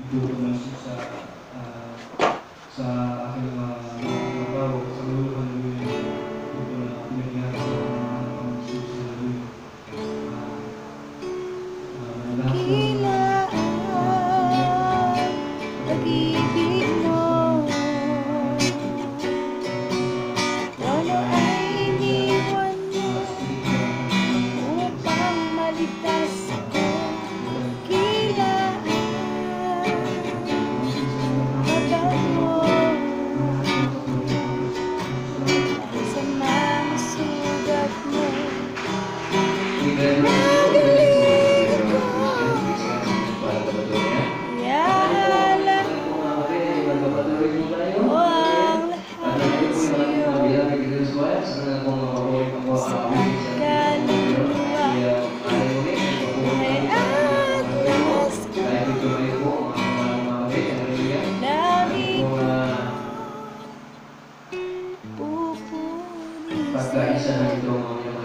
itutunan sa ah, sa aking mga trabaho, sa luluhan ng ito na nangyari sa mga pang-Jesus na yun. Lahat ng pag-ibig mo, lolo ay iniwan mo upang maligtas ako. Kilaan kapag mo sa mga sugat mo. Magaling ako, iaala mo ang lahat sa'yo. Sa kaluluwa ay atlas ko. Dami ko pupunin sa'yo.